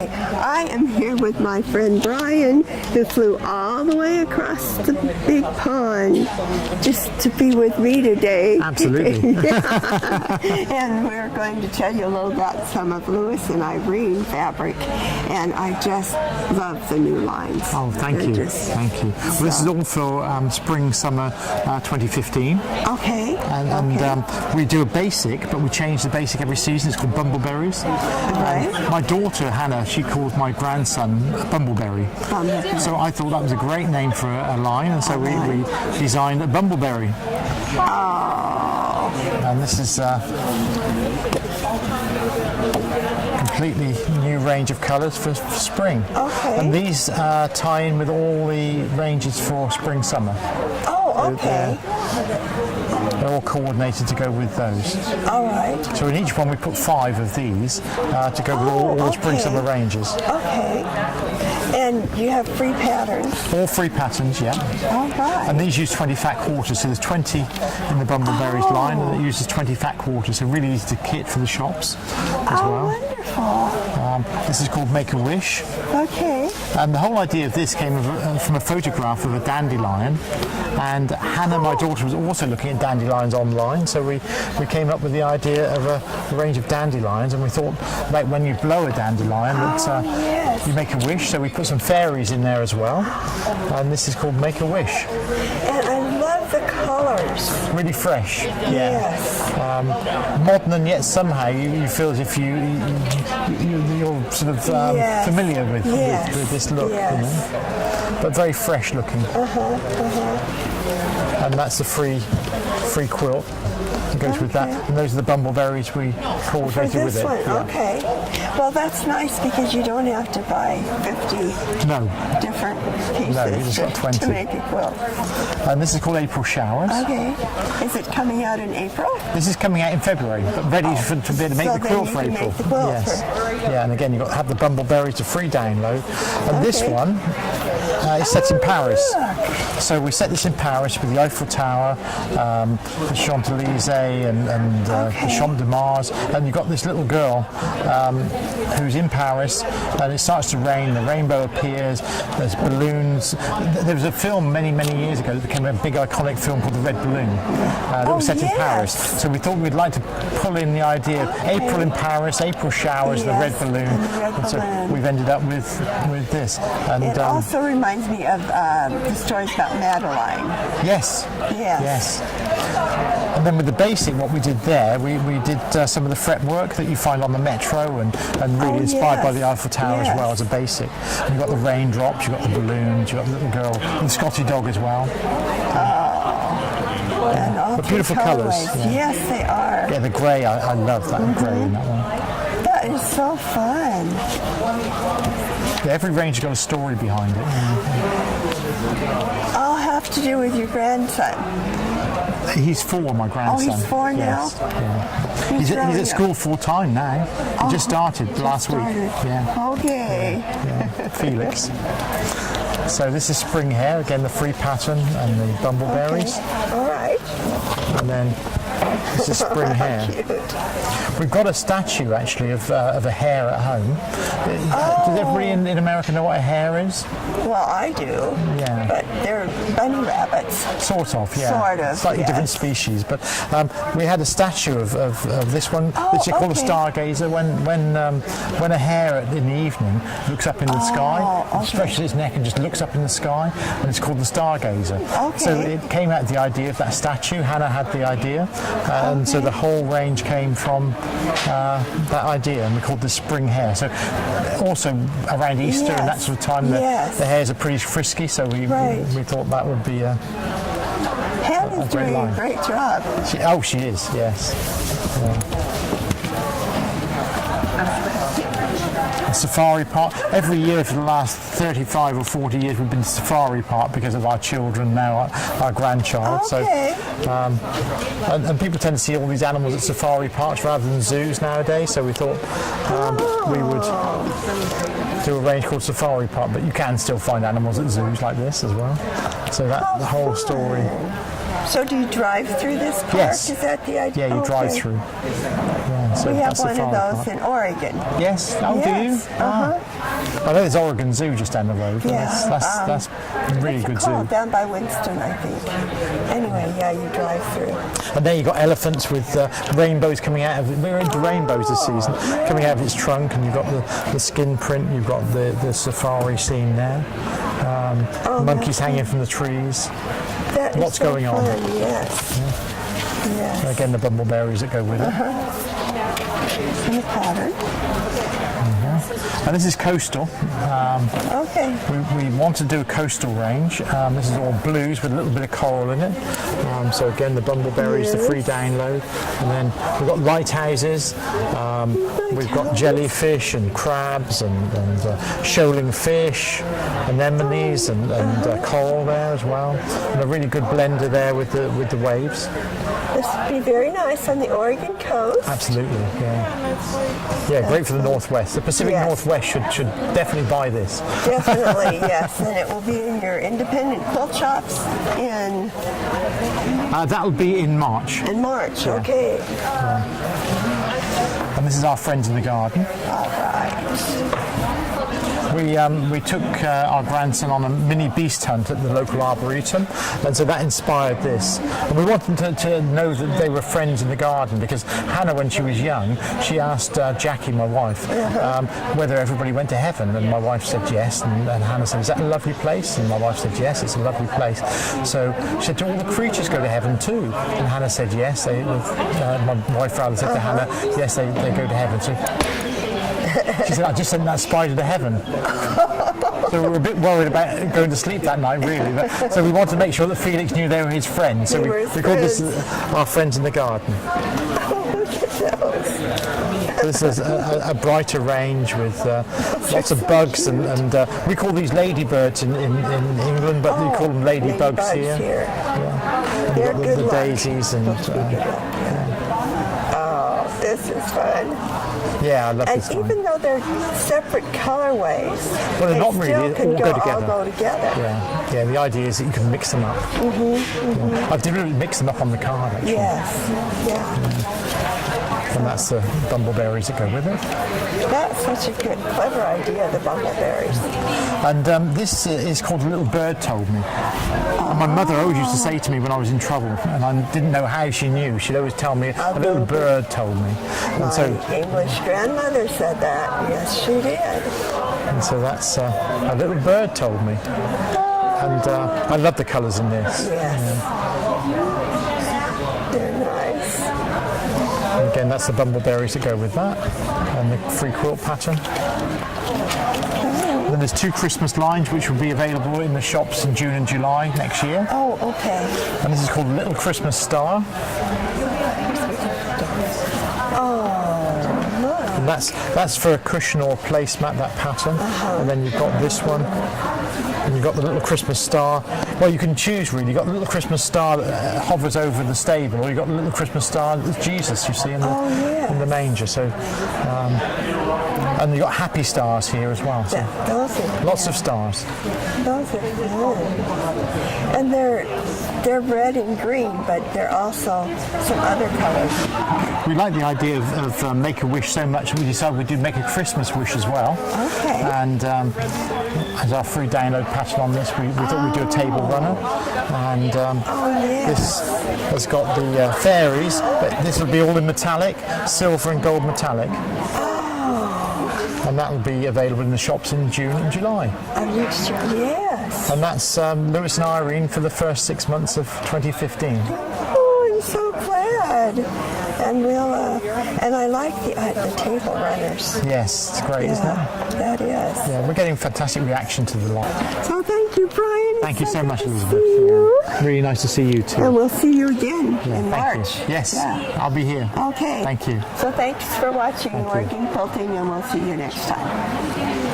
I am here with my friend Brian, who flew all the way across the big pond just to be with me today. Absolutely. And we're going to tell you a little about some of Lewis and Irene fabric. And I just love the new lines. Oh, thank you. Thank you. Well, this is all for spring, summer 2015. Okay. And we do a basic, but we change the basic every season. It's called Bumbleberries. Right. My daughter, Hannah, she calls my grandson Bumbleberry. So I thought that was a great name for a line, and so we designed a Bumbleberry. Oh. And this is completely new range of colours for spring. Okay. And these tie in with all the ranges for spring, summer. Oh, okay. They're all coordinated to go with those. All right. So in each one we put 5 of these to go with all the spring, summer ranges. Okay. And you have free patterns? All free patterns, yeah. All right. And these use 20 fat quarters, so there's 20 in the Bumbleberries line, and it uses 20 fat quarters, so really easy to kit for the shops as well. Wonderful. This is called Make a Wish. Okay. And the whole idea of this came from a photograph of a dandelion, and Hannah, my daughter, was also looking at dandelions online, so we came up with the idea of a range of dandelions, and we thought, like when you blow a dandelion, yes. You make a wish, so we put some fairies in there as well, and this is called Make a Wish. And I love the colors. Really fresh. Yes. Modern, and yet somehow you feel as if you're sort of familiar with this look, Yes. you know? But very fresh looking. And that's the free quilt that goes with that. And those are the Bumbleberries we coordinated with it. One. Yeah. Okay. Well, that's nice because you don't have to buy 50 different pieces No, you just got 20. to make a quilt. And this is called April Showers. Okay. Is it coming out in April? This is coming out in February, but ready to be able to make the quilt for April. Make the quilt Yeah, and again, you've got to have the Bumbleberries to free download. And this one is set in Paris. So we set this in Paris with the Eiffel Tower, the Champs-Élysées, and the Champ de Mars. And you've got this little girl who's in Paris, and it starts to rain, the rainbow appears, there's balloons. There was a film many years ago that became a big iconic film called The Red Balloon that was set in Paris. So we thought we'd like to pull in the idea of April in Paris, April showers, the red balloon. And so we've ended up with this. And it also reminds me of the stories about Madeline. Yes. And then with the basic, what we did there, we did some of the fret work that you find on the metro, and really inspired by the Eiffel Tower as well as a basic. And you've got the raindrops, you've got the balloons, you've got the little girl, and the Scotty dog as well. And all but beautiful colours. Yeah. Yes, they are. Yeah, the grey, I love that grey in that one. That is so fun. Yeah, every range has got a story behind it. All have to do with your grandson. He's 4, my grandson. Oh, he's 4 now? Yes. Yeah. He's at school full time now. He just started last week. Yeah. Okay. Yeah. Felix. So this is spring hair, again the free pattern and the Bumbleberries. Okay. All right. And then this is spring hair. We've got a statue actually of a hare at home. Does everybody in America know what a hare is? Well, I do. Yeah. But they're bunny rabbits. Sort of, yeah. Sort of. Slightly different species. But we had a statue of this one that you call a stargazer. When a hare in the evening looks up in the sky, stretches its neck and just looks up in the sky, and it's called the stargazer. Okay. So it came out of the idea of that statue. Hannah had the idea, and so the whole range came from that idea, and we called this spring hare. So also around Easter and that sort of time, the hares are pretty frisky, so we thought that would be Hannah's doing a great job. She is, yes. Yeah. Safari Park. Every year for the last 35 or 40 years we've been to Safari Park because of our children, now our grandchild. Okay. So, and people tend to see all these animals at safari parks rather than zoos nowadays, so we thought we would do a range called Safari Park, but you can still find animals at zoos like this as well. So that the whole story So do you drive through this park? Yes. Is that the idea? Yeah, you drive Okay. through. Yeah, so We have that's the one of safari those park. in Oregon. Yes. Oh, Yes. do you? Uh-huh. I know there's Oregon Zoo just down the road. But Yeah, that's a really good zoo. Down by Winston, I think. Anyway, yeah, you drive through. And there you got elephants with rainbows coming out of it. We're into rainbows this season, coming out of its trunk, and you've got the skin print, you've got the safari scene there. Monkeys hanging from the trees. That is Lots so going on. fun, yes. Yes. Again, the bumbleberries that go with it. In the pattern. And this is coastal. Okay. We want to do a coastal range. This is all blues with a little bit of coral in it. So again, the bumbleberries, the free download. And then we've got lighthouses. We've got jellyfish and crabs and shoaling fish, anemones and coral there as well. And a really good blender there with the waves. This would be very nice on the Oregon coast. Absolutely, yeah. Yeah, great for the Northwest. The Pacific Yes. Northwest should definitely buy this. Definitely, yes. And it will be in your independent quilt shops in That'll be in March. March. Okay. And this is our friends in the garden. All right. We took our grandson on a mini beast hunt at the local arboretum, and so that inspired this. And we wanted to know that they were friends in the garden, because Hannah, when she was young, she asked Jackie, my wife, whether everybody went to heaven, and my wife said yes, and Hannah said, is that a lovely place? And my wife said yes, it's a lovely place. So she said, do all the creatures go to heaven too? And Hannah said yes. My wife rather said to Hannah, yes, they go to heaven. So she said, I just sent that spider to heaven. So we were a bit worried about going to sleep that night, really. But, so we wanted to make sure that Felix knew they were his friends. So we called this our friends in the garden. So this is a brighter range with lots of bugs, and we call these ladybirds in England, but we call them ladybugs here. Yeah. They're And good the luck. daisies and Oh, this is fun. yeah, I love And this one. even though they're separate colorways, Well, they're they not still really, can all go together. all go together. Yeah, the idea is that you can mix them up. Yeah. I've deliberately mixed them up on the card, actually. Yes. Yeah. And that's the bumbleberries that go with it. That's such a good, clever idea, the bumbleberries. And this is called A Little Bird Told Me. And my mother always used to say to me when I was in trouble, and I didn't know how she knew, she'd always tell me, a little bird told me. And My so, English grandmother said that. Yes, she did. that's A Little Bird Told Me. And I love the colours in this. Yes. They're nice. And again, that's the bumbleberries that go with that, and the free quilt pattern. Then there's 2 Christmas lines which will be available in the shops in June and July next year. Oh, okay. And this is called Little Christmas Star. And that's for a cushion or a placemat, that pattern. And then you've got this one. And you've got the little Christmas star. Well, you can choose really. You've got the little Christmas star that hovers over the stable, or you've got the little Christmas star that's Jesus, you see, in the manger. So, and you've got happy stars here as well. So Those are lots of stars. Those are good. And they're red and green, but they're also some other colors. We like the idea of Make-A-Wish so much, we decided we'd do Make a Christmas Wish as well. Okay. And as our free download pattern on this, we thought we'd do a table runner. And this has got the fairies, but this will be all in metallic, silver and gold metallic. And that will be available in the shops in June and July. Yes. And that's Lewis and Irene for the first 6 months of 2015. Oh, I'm so glad. And and I like the table runners. Yes, it's great, isn't it? That is. Yeah, we're getting fantastic reaction to the lot. So thank you, Brian. Thank you It's so much, good to Elizabeth. see you. Yeah. Really nice to see you too. And we'll see you again in Thank March. you. Yes, Yeah. I'll be here. Okay. Thank you. So thanks for watching Thank you. Working Quilting, and we'll see you next time.